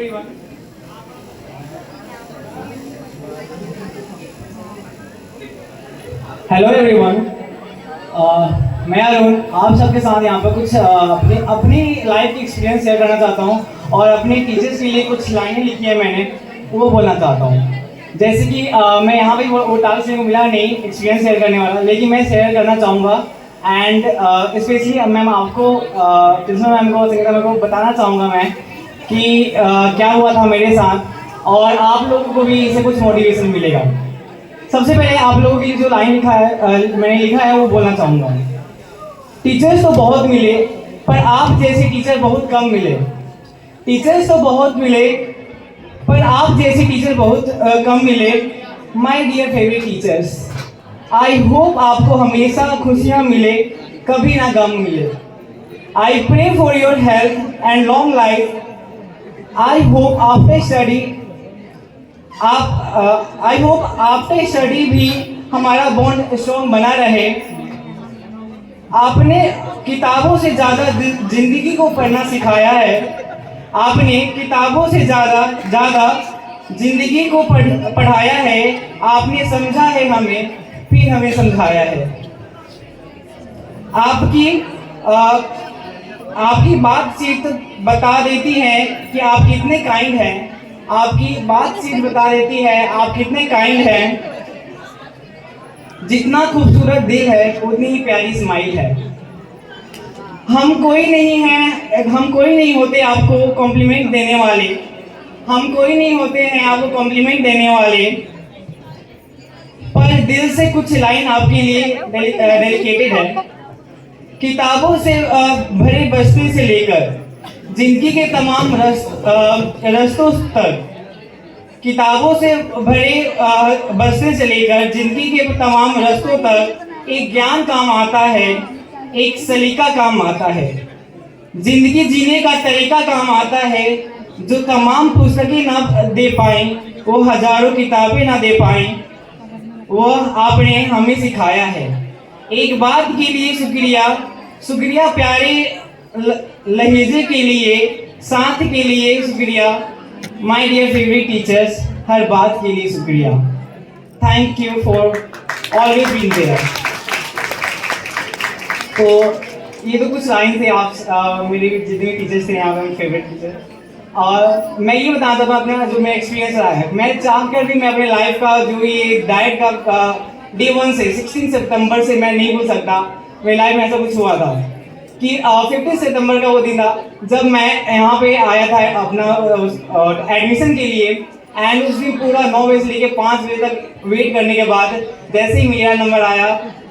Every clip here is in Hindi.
everyone. हेलो एवरीवन, मैं अरुण आप सबके साथ यहाँ पर कुछ अपनी लाइफ की एक्सपीरियंस शेयर करना चाहता हूँ और अपने टीचर्स के लिए कुछ लाइनें लिखी है मैंने, वो बोलना चाहता हूँ। जैसे कि मैं यहाँ पे वो टास्क मेरे को मिला नहीं एक्सपीरियंस शेयर करने वाला, लेकिन मैं शेयर करना चाहूँगा। एंड स्पेशली मैम आपको प्रिंसिपल मैम को, संगीता मैम को बताना चाहूँगा मैं कि क्या हुआ था मेरे साथ, और आप लोगों को भी इससे कुछ मोटिवेशन मिलेगा। सबसे पहले आप लोगों के लिए जो लाइन लिखा है मैंने लिखा है वो बोलना चाहूँगा। टीचर्स तो बहुत मिले पर आप जैसे टीचर बहुत कम मिले। टीचर्स तो बहुत मिले पर आप जैसे टीचर बहुत कम मिले। My dear favourite teachers, I hope आपको हमेशा खुशियाँ मिले, कभी ना गम मिले। I pray for your health and long life. I hope after study I hope after study भी हमारा बॉन्ड स्ट्रॉन्ग बना रहे। आपने किताबों से ज़्यादा जिंदगी को पढ़ना सिखाया है। आपने किताबों से ज़्यादा जिंदगी को पढ़ाया है। आपने समझा है हमें, फिर हमें समझाया है। आपकी बातचीत बता देती है कि आप कितने काइंड हैं। आपकी बातचीत बता देती है आप कितने काइंड हैं। जितना खूबसूरत दिल है उतनी ही प्यारी स्माइल है। हम कोई नहीं होते आपको कॉम्प्लीमेंट देने वाले। हम कोई नहीं होते हैं आपको कॉम्प्लीमेंट देने वाले, पर दिल से कुछ लाइन आपके लिए डेडिकेटेड है। किताबों से भरे बस्ते से लेकर जिंदगी के तमाम रस्तों तक, किताबों से भरे बस्ते से लेकर जिंदगी के तमाम रस्तों तक एक ज्ञान काम आता है, एक सलीका काम आता है। जिंदगी जीने का तरीका काम आता है। जो तमाम पुस्तकें ना दे पाएं, वो हजारों किताबें ना दे पाएं, वो आपने हमें सिखाया है। एक बात के लिए शुक्रिया प्यारे लहजे के लिए, साथ के लिए शुक्रिया। माय डियर फेवरेट टीचर्स, हर बात के लिए शुक्रिया। Thank you for always being there. तो ये तो कुछ लाइन थे आप मेरे जितने टीचर्स थे यहाँ पे, फेवरेट टीचर। और मैं ये बताना चाहता हूँ अपना जो मेरा एक्सपीरियंस रहा है। मैं चाह कर भी मैं अपने लाइफ का जो ये डाइट का डे 1 से 16 सितंबर से मैं नहीं भूल सकता। मेरी लाइफ में ऐसा कुछ हुआ था कि 15 सितंबर का वो दिन था जब मैं यहाँ पे आया था अपना एडमिशन के लिए। एंड उस दिन पूरा 9 बजे से लेकर 5 बजे तक वेट करने के बाद जैसे ही मेरा नंबर आया,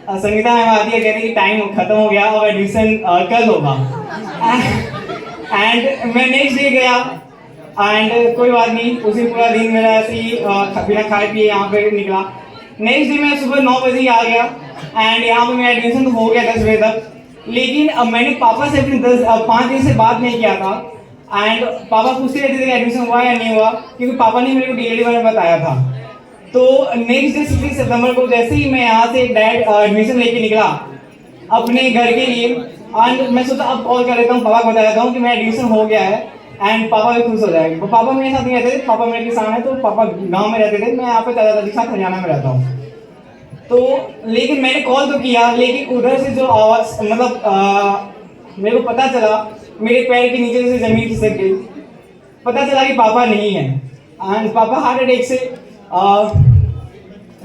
संगीता मैम आती है, कहती कि टाइम खत्म हो गया और एडमिशन कल होगा। एंड मैं नेक्स्ट डे गया एंड कोई बात नहीं, उसी पूरा दिन मेरा ऐसे ही बिना खाए पिए यहाँ पे निकला। नेक्स्ट डे मैं सुबह 9 बजे ही आ गया एंड यहाँ पे मेरा एडमिशन तो हो गया 10 बजे तक। लेकिन मैंने पापा से अपने 5 दिन से बात नहीं किया था। एंड पापा पूछते रहते थे कि एडमिशन हुआ या नहीं हुआ, क्योंकि पापा ने मेरे को डीएलडी में बताया था। तो नेक्स्ट डे 16 सितंबर को जैसे ही मैं यहाँ से डायरेक्ट एडमिशन लेके निकला अपने घर के लिए, एंड मैं सोचा अब कॉल कर लेता हूँ, पापा को बता देता हूँ कि मेरा एडमिशन हो गया है एंड पापा भी खुश हो जाएंगे। तो पापा मेरे साथ नहीं रहते थे, पापा मेरे किसान है, तो पापा गाँव में रहते थे, मैं यहाँ पे दादाजी के साथ हरियाणा में रहता हूँ। तो लेकिन मैंने कॉल तो किया, लेकिन उधर से जो आवाज़ मेरे को पता चला, मेरे पैर के नीचे से ज़मीन खिसक गई। पता चला कि पापा नहीं है एंड पापा हार्ट अटैक से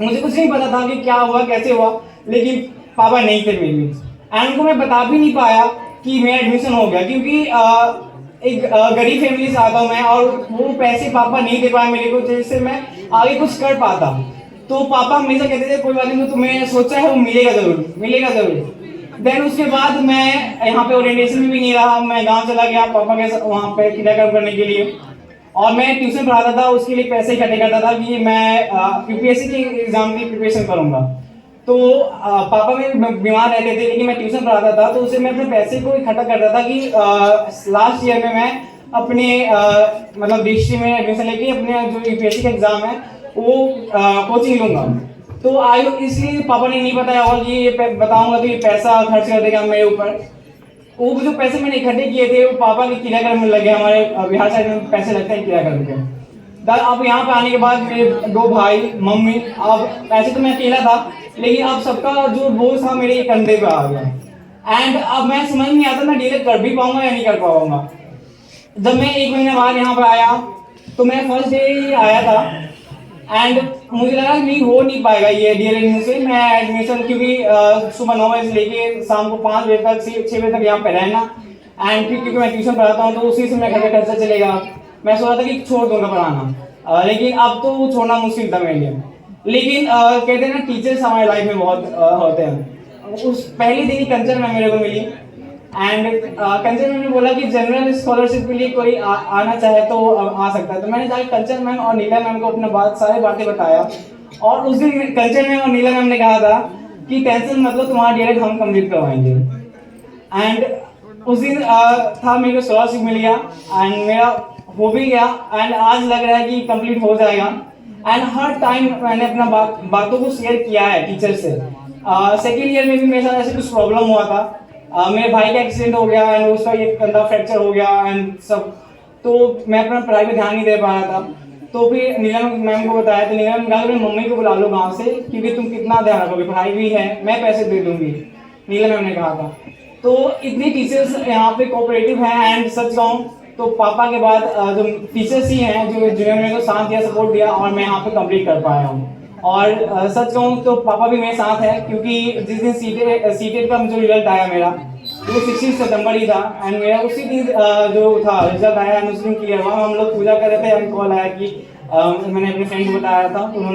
मुझे कुछ नहीं पता था कि क्या हुआ कैसे हुआ, लेकिन पापा नहीं थे मेरे बीच। एंड उनको मैं बता भी नहीं पाया कि मेरा एडमिशन हो गया, क्योंकि एक गरीब फैमिली से आता हूँ मैं, और वो पैसे पापा नहीं दे पाए मेरे को जिससे मैं आगे कुछ कर पाता। तो पापा हमेशा कहते थे कोई बात नहीं, तो तुम्हें सोचा है वो मिलेगा जरूर। देन उसके बाद मैं यहाँ पे ओरिएंटेशन में भी नहीं रहा, मैं गांव चला गया पापा के वहाँ पे क्रियाक्रम करने के लिए, और मैं ट्यूशन पढ़ाता था, उसके लिए पैसे इकट्ठे करता था कि मैं यूपीएससी के एग्जाम की प्रिपरेशन करूँगा। तो पापा में बीमार रहते थे, लेकिन मैं ट्यूशन पढ़ाता था, तो उससे मैं अपने पैसे को इकट्ठा करता था कि लास्ट ईयर में मैं अपने मतलब डिस्ट्रिक्ट में एडमिशन लेके अपने जो यूपीएससी का एग्जाम है वो कोचिंग लूँगा। तो इसलिए पापा ने नहीं बताया, और ये बताऊंगा तो ये पैसा खर्च कर देगा मेरे ऊपर। वो जो पैसे मैंने इकट्ठे किए थे वो पापा के क्रियाक्रम में लगे। हमारे बिहार साइड में पैसे लगते हैं क्रियाक्रम के। अब यहाँ पे आने के बाद मेरे 2 भाई, मम्मी, अब ऐसे तो मैं अकेला था, लेकिन अब सबका जो बोझ था मेरे कंधे पे आ गया। एंड अब मैं समझ नहीं आता मैं डीएलएड कर भी पाऊंगा या नहीं कर पाऊंगा। जब मैं 1 महीने बाद यहाँ पे आया तो मैं फर्स्ट डे ही आया था एंड मुझे लगा नहीं हो नहीं पाएगा ये डीएलएड से। मैं एडमिशन क्योंकि सुबह 9 बजे से लेके शाम को 5 बजे तक 6 बजे तक यहाँ पे रहना एंड फिर क्योंकि मैं ट्यूशन पढ़ाता हूँ तो उसी से मेरा घर का खर्चा चलेगा। मैं सोचा था कि छोड़ दूंगा पढ़ाना, लेकिन अब तो वो छोड़ना मुश्किल था मेरे लिए। लेकिन कहते हैं ना टीचर्स हमारे लाइफ में बहुत होते हैं। उस पहले दिन ही कंचन मैम मेरे को मिली एंड कंचन मैम ने बोला कि जनरल स्कॉलरशिप के लिए कोई आना चाहे तो आ सकता है। तो मैंने जाकर कंचन मैम और नीला मैम को अपना सारी बातें बताया और उस दिन कंचन मैम और नीला मैम ने कहा था कि टेंशन मत लो, तुम्हारा डीएलएड हम कंप्लीट करवाएंगे। एंड उस दिन था मेरे को स्कॉलरशिप मिल गया एंड मेरा हो भी गया एंड आज लग रहा है कि कंप्लीट हो जाएगा। एंड हर टाइम मैंने अपना बातों को शेयर किया है टीचर से। सेकेंड ईयर में भी मेरे साथ ऐसे कुछ प्रॉब्लम हुआ था। मेरे भाई का एक्सीडेंट हो गया एंड उसका ये कंधा फ्रैक्चर हो गया एंड सब, तो मैं अपना पढ़ाई पे ध्यान नहीं दे पा रहा था। तो फिर नीलम मैम को बताया तो नीलम कहा कि मम्मी को बुला लो गाँव से, क्योंकि तुम कितना ध्यान रखोगे, पढ़ाई भी है, मैं पैसे दे दूंगी, नीलम मैम ने कहा था। तो इतनी टीचर्स यहाँ पे कोऑपरेटिव हैं एंड सच कहूँ तो पापा के बाद जो टीचर्स ही हैं जिन्होंने मेरे को साथ दिया, सपोर्ट दिया और मैं यहाँ पे कंप्लीट कर पाया हूँ। और सच कहूँ तो पापा भी मेरे साथ है, क्योंकि जिस दिन सीटेट का जो रिजल्ट आया मेरा वो 16 सितंबर ही था एंड मेरा उसी दिन जो था रिजल्ट आया एंड उस दिन क्लियर हुआ। हम लोग पूजा कर रहे थे एंड कॉल आया कि मैंने अपने फ्रेंड को बताया था, उन्होंने